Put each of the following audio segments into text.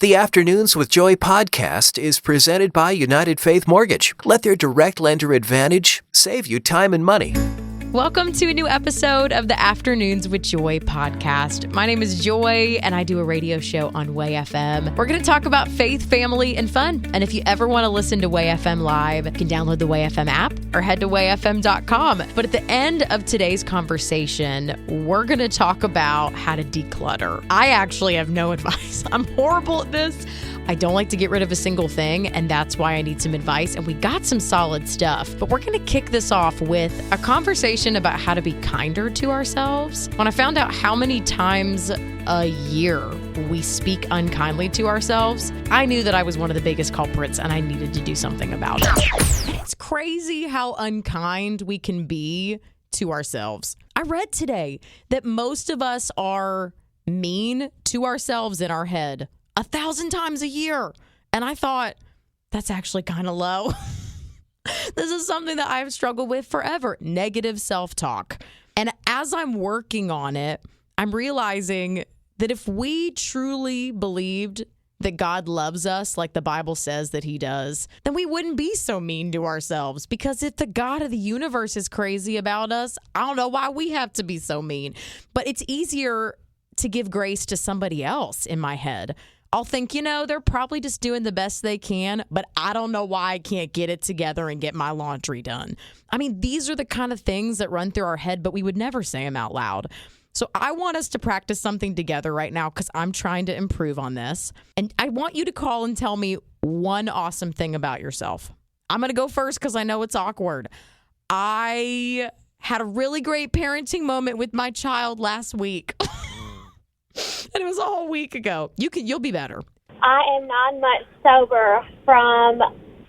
The Afternoons with Joy podcast is presented by United Faith Mortgage. Let their direct lender advantage save you time and money. Welcome to a new episode of the Afternoons with Joy podcast. My name is Joy, and I do a radio show on Way FM. We're going to talk about faith, family, and fun. And if you ever want to listen to Way FM live, you can download the Way FM app or head to wayfm.com. But at the end of today's conversation, we're going to talk about how to declutter. I actually have no advice. I'm horrible at this. I don't like to get rid of a single thing, and that's why I need some advice. And we got some solid stuff, but we're going to kick this off with a conversation about how to be kinder to ourselves. When I found out how many times a year we speak unkindly to ourselves, I knew that I was one of the biggest culprits and I needed to do something about it. It's crazy how unkind we can be to ourselves. I read today that most of us are mean to ourselves in our head 1,000 times a year. And I thought, that's actually kind of low. This is something that I've struggled with forever, negative self-talk. And as I'm working on it, I'm realizing that if we truly believed that God loves us like the Bible says that he does, then we wouldn't be so mean to ourselves. Because if the God of the universe is crazy about us, I don't know why we have to be so mean. But it's easier to give grace to somebody else in my head. I'll think, they're probably just doing the best they can, but I don't know why I can't get it together and get my laundry done. I mean, these are the kind of things that run through our head, but we would never say them out loud. So I want us to practice something together right now because I'm trying to improve on this. And I want you to call and tell me one awesome thing about yourself. I'm going to go first because I know it's awkward. I had a really great parenting moment with my child last week. And it was a whole week ago. You'll be better. I am 9 months sober from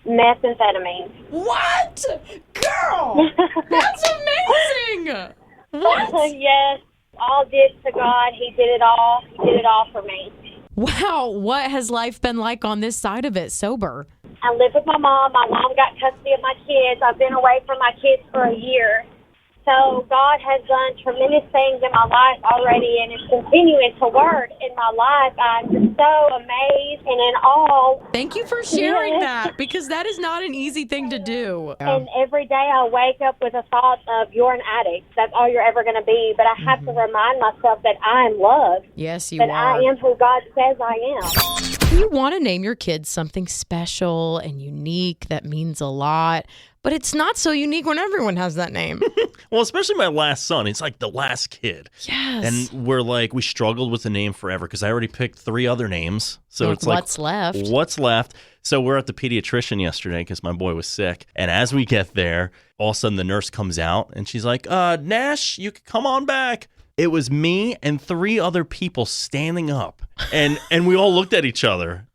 methamphetamine. What? Girl! That's amazing! What? Yes. All did to God. He did it all. He did it all for me. Wow. What has life been like on this side of it, sober? I live with my mom. My mom got custody of my kids. I've been away from my kids for a year. So God has done tremendous things in my life already and is continuing to work in my life. I'm just so amazed and in awe. Thank you for sharing that, because that is not an easy thing to do. And every day I wake up with a thought of you're an addict. That's all you're ever going to be. But I have to remind myself that I am loved. Yes, you that are. That I am who God says I am. You want to name your kids something special and unique that means a lot. But it's not so unique when everyone has that name. Well, especially my last son. It's like the last kid. Yes. And we struggled with the name forever because I already picked 3 other names. So it's what's left? What's left? So we're at the pediatrician yesterday because my boy was sick. And as we get there, all of a sudden the nurse comes out and she's like, Nash, you can come on back. It was me and 3 other people standing up. And we all looked at each other.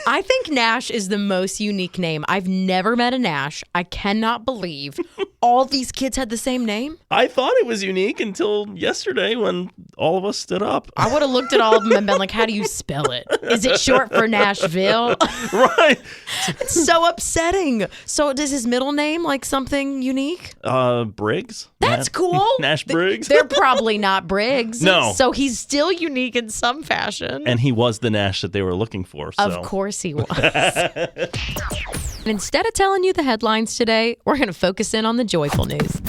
I think Nash is the most unique name. I've never met a Nash. I cannot believe all these kids had the same name. I thought it was unique until yesterday when all of us stood up. I would have looked at all of them and been like, how do you spell it? Is it short for Nashville? Right. It's so upsetting. So does his middle name like something unique? Briggs. That's cool. Nash Briggs. They're probably not Briggs. No. So he's still unique in some fashion. And he was the Nash that they were looking for. So. Of course he was. Instead of telling you the headlines today, we're going to focus in on the joyful news.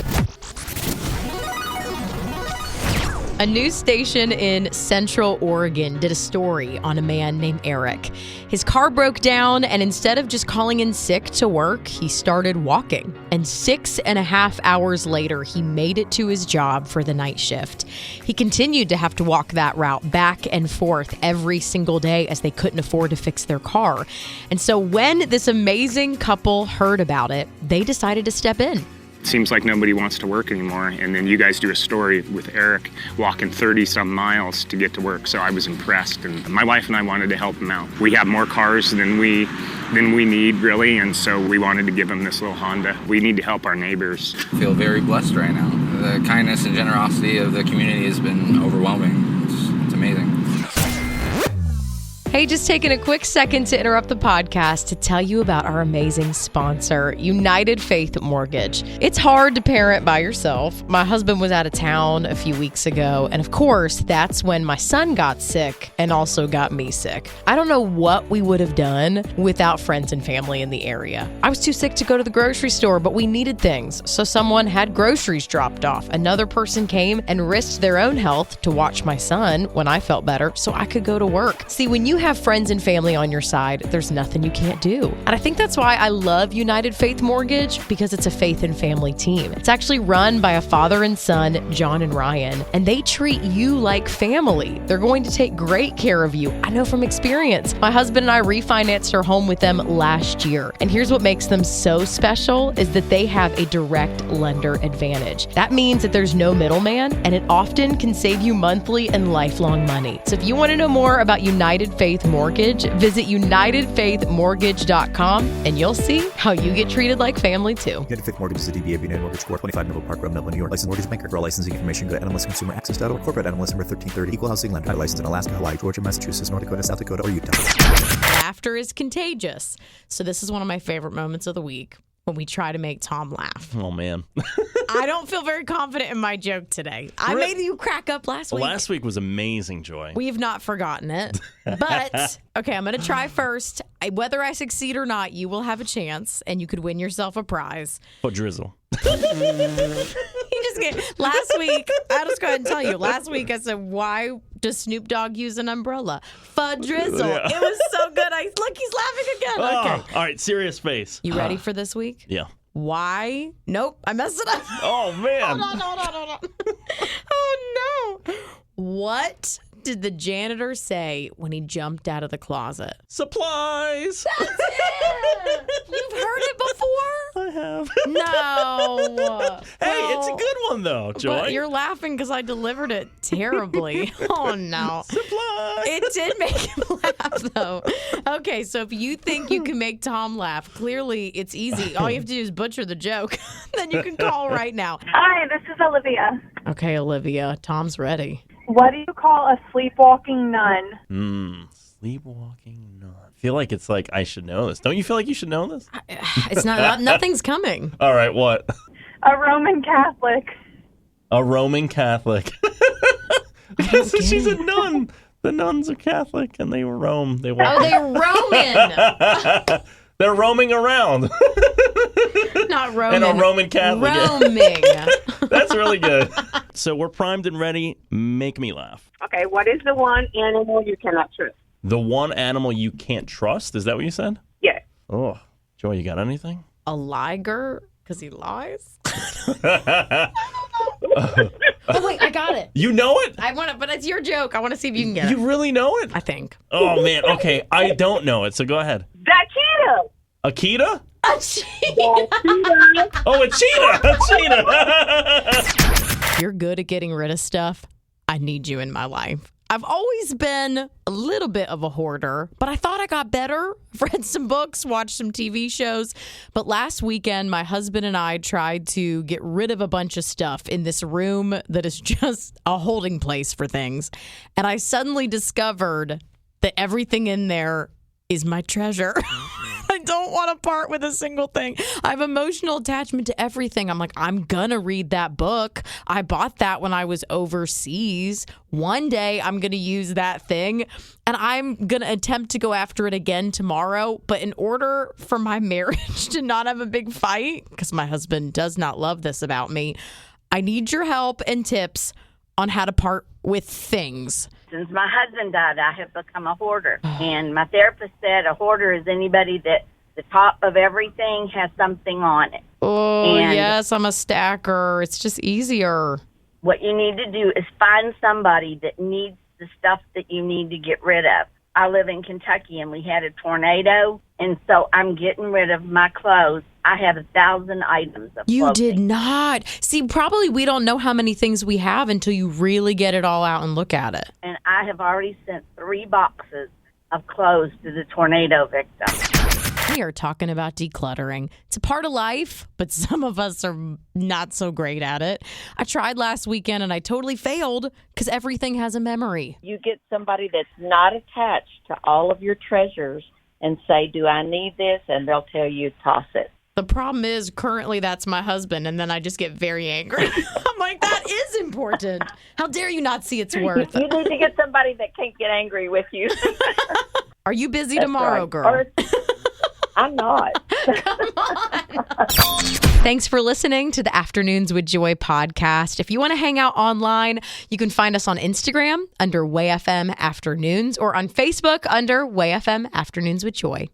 A news station in Central Oregon did a story on a man named Eric. His car broke down, and instead of just calling in sick to work, he started walking. And 6.5 hours later, he made it to his job for the night shift. He continued to have to walk that route back and forth every single day as they couldn't afford to fix their car. And so when this amazing couple heard about it, they decided to step in. Seems like nobody wants to work anymore. And then you guys do a story with Eric walking 30-some miles to get to work. So I was impressed. And my wife and I wanted to help him out. We have more cars than we need, really. And so we wanted to give him this little Honda. We need to help our neighbors. I feel very blessed right now. The kindness and generosity of the community has been overwhelming. It's amazing. Hey, just taking a quick second to interrupt the podcast to tell you about our amazing sponsor, United Faith Mortgage. It's hard to parent by yourself. My husband was out of town a few weeks ago, and of course, that's when my son got sick and also got me sick. I don't know what we would have done without friends and family in the area. I was too sick to go to the grocery store, but we needed things, so someone had groceries dropped off. Another person came and risked their own health to watch my son when I felt better so I could go to work. See, when you have friends and family on your side, there's nothing you can't do. And I think that's why I love United Faith Mortgage, because it's a faith and family team. It's actually run by a father and son, John and Ryan, and they treat you like family. They're going to take great care of you. I know from experience. My husband and I refinanced our home with them last year. And here's what makes them so special is that they have a direct lender advantage. That means that there's no middleman, and it often can save you monthly and lifelong money. So if you want to know more about United Faith Mortgage, visit UnitedFaithMortgage.com and you'll see how you get treated like family too. United Faith Mortgage is a DBA of United Mortgage Corp. 25 Middle Park Road, Milton, New York. Licensed mortgage banker. For all licensing information, go to NMLSConsumerAccess.org. Corporate NMLS number 1330. Equal housing lender. Licensed in Alaska, Hawaii, Georgia, Massachusetts, North Dakota, South Dakota, or Utah. Laughter is contagious. So this is one of my favorite moments of the week when we try to make Tom laugh. Oh, man. I don't feel very confident in my joke today. I made you crack up last week. Last week was amazing, Joy. We have not forgotten it. But, okay, I'm going to try first. Whether I succeed or not, you will have a chance, and you could win yourself a prize. For drizzle. Last week, I'll just go ahead and tell you. Last week, I said, why does Snoop Dogg use an umbrella? Fudrizzle. Yeah. It was so good. Look, he's laughing again. Okay. All right, serious face. You ready for this week? Yeah. Why? Nope, I messed it up. Oh, man. Hold on. Oh, no. What did the janitor say when he jumped out of the closet? Supplies. That's it. You've heard it before? I have. No. Hey, it's a good one, though, Joy. But you're laughing because I delivered it terribly. Oh, no. Supplies. It did make him laugh, though. Okay, so if you think you can make Tom laugh, clearly it's easy. All you have to do is butcher the joke. Then you can call right now. Hi, this is Olivia. Okay, Olivia, Tom's ready. What do you call a sleepwalking nun? Sleepwalking nun. I feel like it's like I should know this. Don't you feel like you should know this? It's not nothing's coming. All right, what? A Roman Catholic. A Roman Catholic. Because she's a nun. The nuns are Catholic, and they roam. They walk. Oh, they're Roman. They're roaming around. Not Roman. And a Roman Catholic. Roaming. That's really good. So we're primed and ready. Make me laugh. Okay, what is the one animal you cannot trust? The one animal you can't trust? Is that what you said? Yes. Oh, Joy, you got anything? A liger? Because he lies? Oh, wait, I got it. You know it? I want it, but it's your joke. I want to see if you can get it. You really know it? I think. Oh, man. Okay, I don't know it, so go ahead. The cheetah. Akita? A cheetah. Oh, a cheetah! A cheetah! You're good at getting rid of stuff. I need you in my life. I've always been a little bit of a hoarder, but I thought I got better. Read some books, watched some TV shows. But last weekend, my husband and I tried to get rid of a bunch of stuff in this room that is just a holding place for things. And I suddenly discovered that everything in there is my treasure. I don't want to part with a single thing. I have emotional attachment to everything. I'm like, I'm going to read that book. I bought that when I was overseas. One day I'm going to use that thing and I'm going to attempt to go after it again tomorrow. But in order for my marriage to not have a big fight, because my husband does not love this about me, I need your help and tips on how to part with things. Since my husband died, I have become a hoarder. And my therapist said a hoarder is anybody that the top of everything has something on it. Oh, and yes, I'm a stacker. It's just easier. What you need to do is find somebody that needs the stuff that you need to get rid of. I live in Kentucky, and we had a tornado, and so I'm getting rid of my clothes. I have 1,000 items of You clothing. did not. See, probably we don't know how many things we have until you really get it all out and look at it. And I have already sent 3 boxes of clothes to the tornado victims. we are talking about decluttering. It's a part of life, but some of us are not so great at it. I tried last weekend and I totally failed because everything has a memory. You get somebody that's not attached to all of your treasures and say, do I need this? And they'll tell you, toss it. The problem is currently that's my husband, and then I just get very angry. I'm like, that is important. How dare you not see its worth? You need to get somebody that can't get angry with you. Are you busy That's tomorrow, right. girl? Or, I'm not. Come on. Thanks for listening to the Afternoons with Joy podcast. If you want to hang out online, you can find us on Instagram under WayFM Afternoons or on Facebook under WayFM Afternoons with Joy.